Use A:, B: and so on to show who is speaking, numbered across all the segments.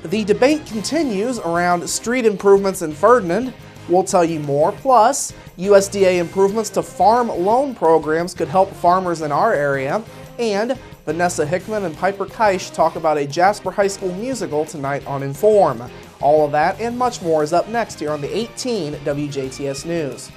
A: The debate continues around street improvements in Ferdinand. We'll tell you more. Plus, USDA improvements to farm loan programs could help farmers in our area. And Vanessa Hickman and Piper Keish talk about a Jasper High School musical tonight on Inform. All of that and much more is up next here on the 18 WJTS News.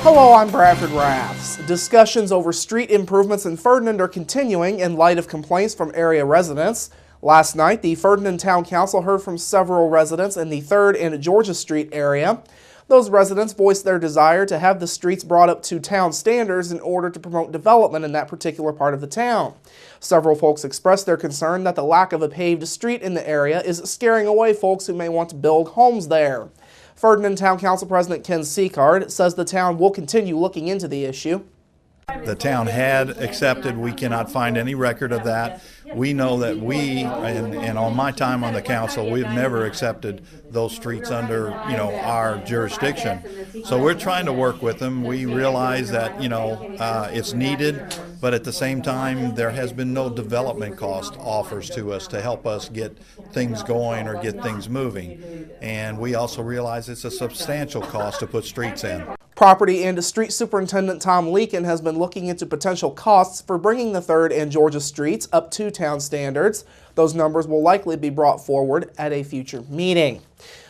A: Hello, I'm Bradford Raths. Discussions over street improvements in Ferdinand are continuing in light of complaints from area residents. Last night, the Ferdinand Town Council heard from several residents in the 3rd and Georgia Street area. Those residents voiced their desire to have the streets brought up to town standards in order to promote development in that particular part of the town. Several folks expressed their concern that the lack of a paved street in the area is scaring away folks who may want to build homes there. Ferdinand Town Council President Ken Seacard says the town will continue looking into the issue.
B: The town had accepted. We cannot find any record of that. We know that and on my time on the council, we've never accepted those streets under, our jurisdiction. So we're trying to work with them. We realize that, it's needed, but at the same time, there has been no development cost offers to us to help us get things going or get things moving. And we also realize it's a substantial cost to put streets in.
A: Property and Street Superintendent Tom Leakin has been looking into potential costs for bringing the 3rd and Georgia streets up to town standards. Those numbers will likely be brought forward at a future meeting.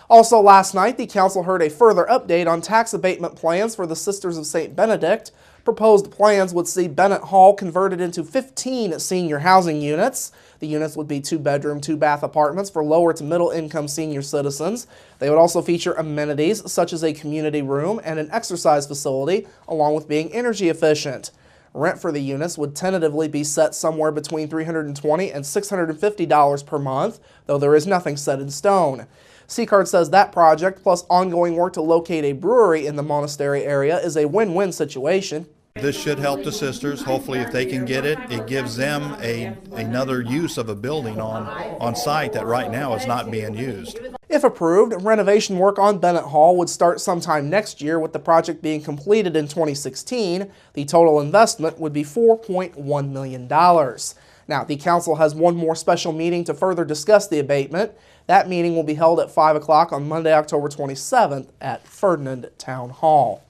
A: Also last night, the council heard a further update on tax abatement plans for the Sisters of St. Benedict. Proposed plans would see Bennett Hall converted into 15 senior housing units. The units would be 2-bedroom, 2-bath apartments for lower to middle income senior citizens. They would also feature amenities such as a community room and an exercise facility, along with being energy efficient. Rent for the units would tentatively be set somewhere between $320 and $650 per month, though there is nothing set in stone. Seacard says that project, plus ongoing work to locate a brewery in the monastery area, is a win-win situation.
B: This should help the sisters. Hopefully, if they can get it, it gives them another use of a building on site that right now is not being used.
A: If approved, renovation work on Bennett Hall would start sometime next year, with the project being completed in 2016. The total investment would be $4.1 million. Now, the council has one more special meeting to further discuss the abatement. That meeting will be held at 5 o'clock on Monday, October 27th at Ferdinand Town Hall.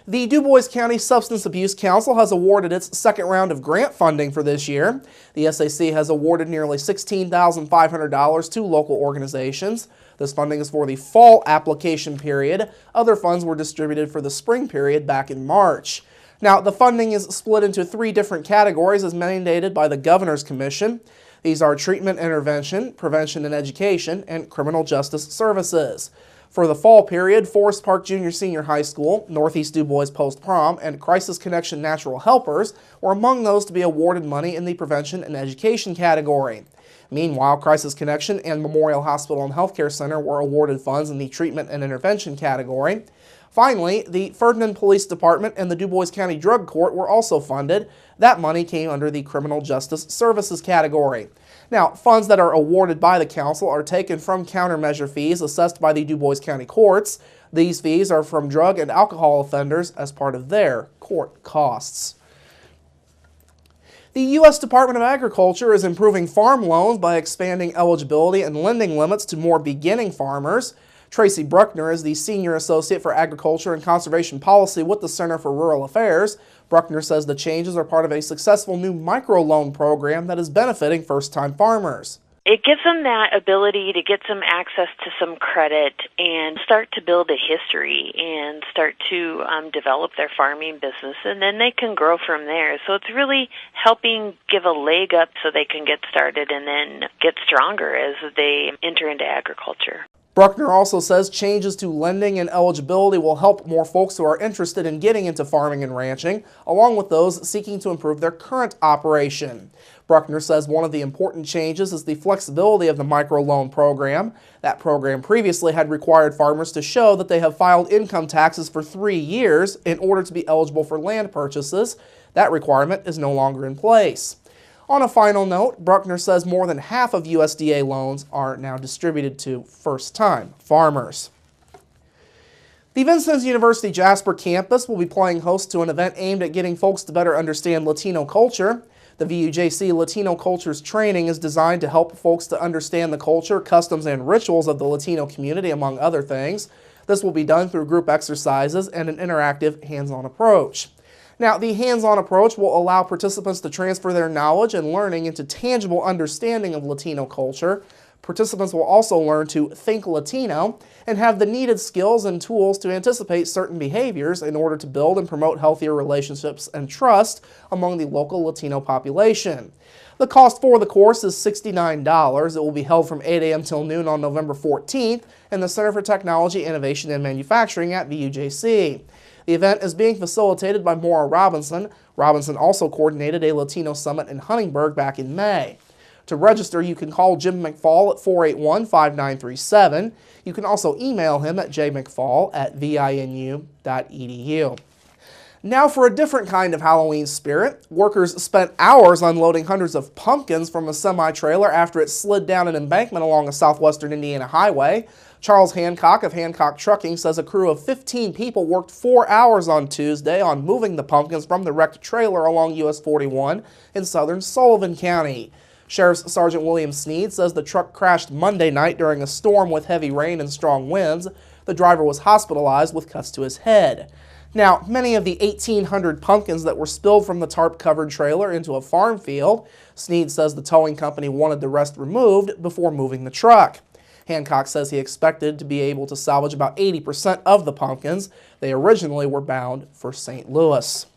A: The DuBois County Substance Abuse Council has awarded its second round of grant funding for this year. The SAC has awarded nearly $16,500 to local organizations. This funding is for the fall application period. Other funds were distributed for the spring period back in March. Now, the funding is split into 3 different categories as mandated by the Governor's Commission. These are treatment intervention, prevention and education, and criminal justice services. For the fall period, Forest Park Junior Senior High School, Northeast DuBois Post Prom, and Crisis Connection Natural Helpers were among those to be awarded money in the prevention and education category. Meanwhile, Crisis Connection and Memorial Hospital and Healthcare Center were awarded funds in the treatment and intervention category. Finally, the Ferdinand Police Department and the DuBois County Drug Court were also funded. That money came under the Criminal Justice Services category. Now, funds that are awarded by the council are taken from countermeasure fees assessed by the DuBois County courts. These fees are from drug and alcohol offenders as part of their court costs. The U.S. Department of Agriculture is improving farm loans by expanding eligibility and lending limits to more beginning farmers. Tracy Bruckner is the Senior Associate for Agriculture and Conservation Policy with the Center for Rural Affairs. Bruckner says the changes are part of a successful new microloan program that is benefiting first-time farmers.
C: It gives them that ability to get some access to some credit and start to build a history and start to develop their farming business, and then they can grow from there. So it's really helping give a leg up so they can get started and then get stronger as they enter into agriculture.
A: Bruckner also says changes to lending and eligibility will help more folks who are interested in getting into farming and ranching, along with those seeking to improve their current operation. Bruckner says one of the important changes is the flexibility of the microloan program. That program previously had required farmers to show that they have filed income taxes for 3 years in order to be eligible for land purchases. That requirement is no longer in place. On a final note, Bruckner says more than half of USDA loans are now distributed to first-time farmers. The Vincennes University Jasper campus will be playing host to an event aimed at getting folks to better understand Latino culture. The VUJC Latino Cultures Training is designed to help folks to understand the culture, customs, and rituals of the Latino community, among other things. This will be done through group exercises and an interactive hands-on approach. Now, the hands-on approach will allow participants to transfer their knowledge and learning into tangible understanding of Latino culture. Participants will also learn to think Latino and have the needed skills and tools to anticipate certain behaviors in order to build and promote healthier relationships and trust among the local Latino population. The cost for the course is $69. It will be held from 8 a.m. till noon on November 14th in the Center for Technology, Innovation, and Manufacturing at VUJC. The event is being facilitated by Maura Robinson. Robinson also coordinated a Latino Summit in Huntingburg back in May. To register, you can call Jim McFall at 481-5937. You can also email him at jmcfall@vinu.edu. Now for a different kind of Halloween spirit. Workers spent hours unloading hundreds of pumpkins from a semi-trailer after it slid down an embankment along a southwestern Indiana highway. Charles Hancock of Hancock Trucking says a crew of 15 people worked 4 hours on Tuesday on moving the pumpkins from the wrecked trailer along US 41 in southern Sullivan County. Sheriff Sergeant William Sneed says the truck crashed Monday night during a storm with heavy rain and strong winds. The driver was hospitalized with cuts to his head. Now, many of the 1,800 pumpkins that were spilled from the tarp-covered trailer into a farm field, Sneed says the towing company wanted the rest removed before moving the truck. Hancock says he expected to be able to salvage about 80% of the pumpkins. They originally were bound for St. Louis.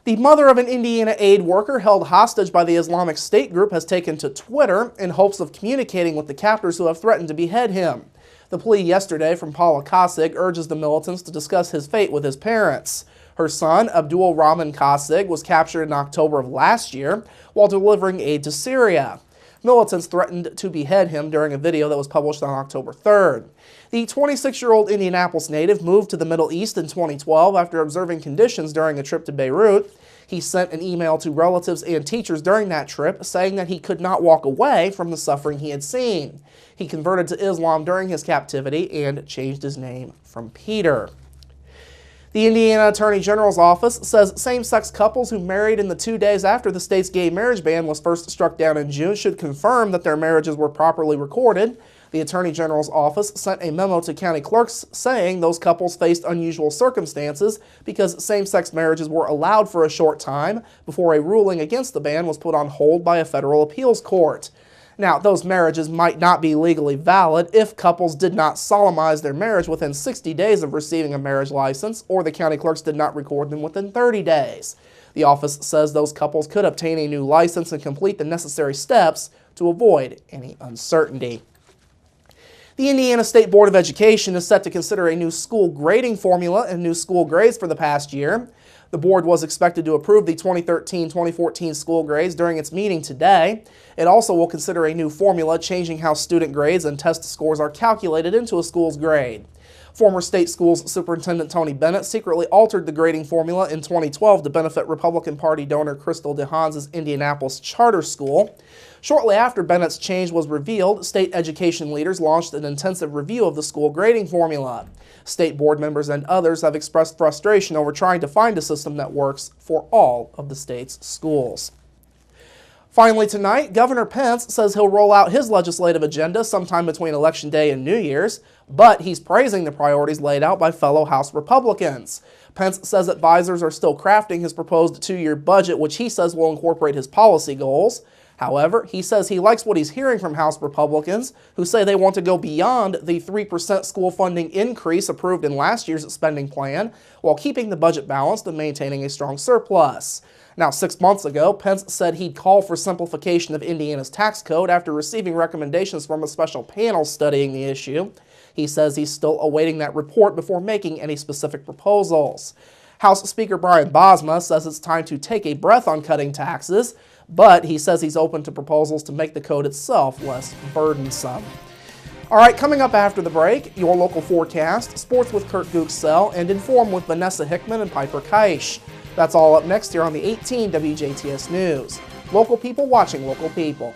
A: The mother of an Indiana aid worker held hostage by the Islamic State group has taken to Twitter in hopes of communicating with the captors who have threatened to behead him. The plea yesterday from Paula Kosig urges the militants to discuss his fate with his parents. Her son, Abdul Rahman Kosig, was captured in October of last year while delivering aid to Syria. Militants threatened to behead him during a video that was published on October 3rd. The 26-year-old Indianapolis native moved to the Middle East in 2012 after observing conditions during a trip to Beirut. He sent an email to relatives and teachers during that trip saying that he could not walk away from the suffering he had seen. He converted to Islam during his captivity and changed his name from Peter. The Indiana Attorney General's office says same-sex couples who married in the 2 days after the state's gay marriage ban was first struck down in June should confirm that their marriages were properly recorded. The Attorney General's office sent a memo to county clerks saying those couples faced unusual circumstances because same-sex marriages were allowed for a short time before a ruling against the ban was put on hold by a federal appeals court. Now, those marriages might not be legally valid if couples did not solemnize their marriage within 60 days of receiving a marriage license, or the county clerks did not record them within 30 days. The office says those couples could obtain a new license and complete the necessary steps to avoid any uncertainty. The Indiana State Board of Education is set to consider a new school grading formula and new school grades for the past year. The board was expected to approve the 2013-2014 school grades during its meeting today. It also will consider a new formula changing how student grades and test scores are calculated into a school's grade. Former state schools superintendent Tony Bennett secretly altered the grading formula in 2012 to benefit Republican Party donor Crystal DeHaan's Indianapolis charter school. Shortly after Bennett's change was revealed, state education leaders launched an intensive review of the school grading formula. State board members and others have expressed frustration over trying to find a system that works for all of the state's schools. Finally tonight, Governor Pence says he'll roll out his legislative agenda sometime between Election Day and New Year's, but he's praising the priorities laid out by fellow House Republicans. Pence says advisors are still crafting his proposed 2-year budget, which he says will incorporate his policy goals. However, he says he likes what he's hearing from House Republicans, who say they want to go beyond the 3% school funding increase approved in last year's spending plan, while keeping the budget balanced and maintaining a strong surplus. Now, 6 months ago, Pence said he'd call for simplification of Indiana's tax code after receiving recommendations from a special panel studying the issue. He says he's still awaiting that report before making any specific proposals. House Speaker Brian Bosma says it's time to take a breath on cutting taxes, but he says he's open to proposals to make the code itself less burdensome. All right, coming up after the break, your local forecast, sports with Kurt Gooksell, and Inform with Vanessa Hickman and Piper Keish. That's all up next here on the 18 WJTS News. Local people watching local people.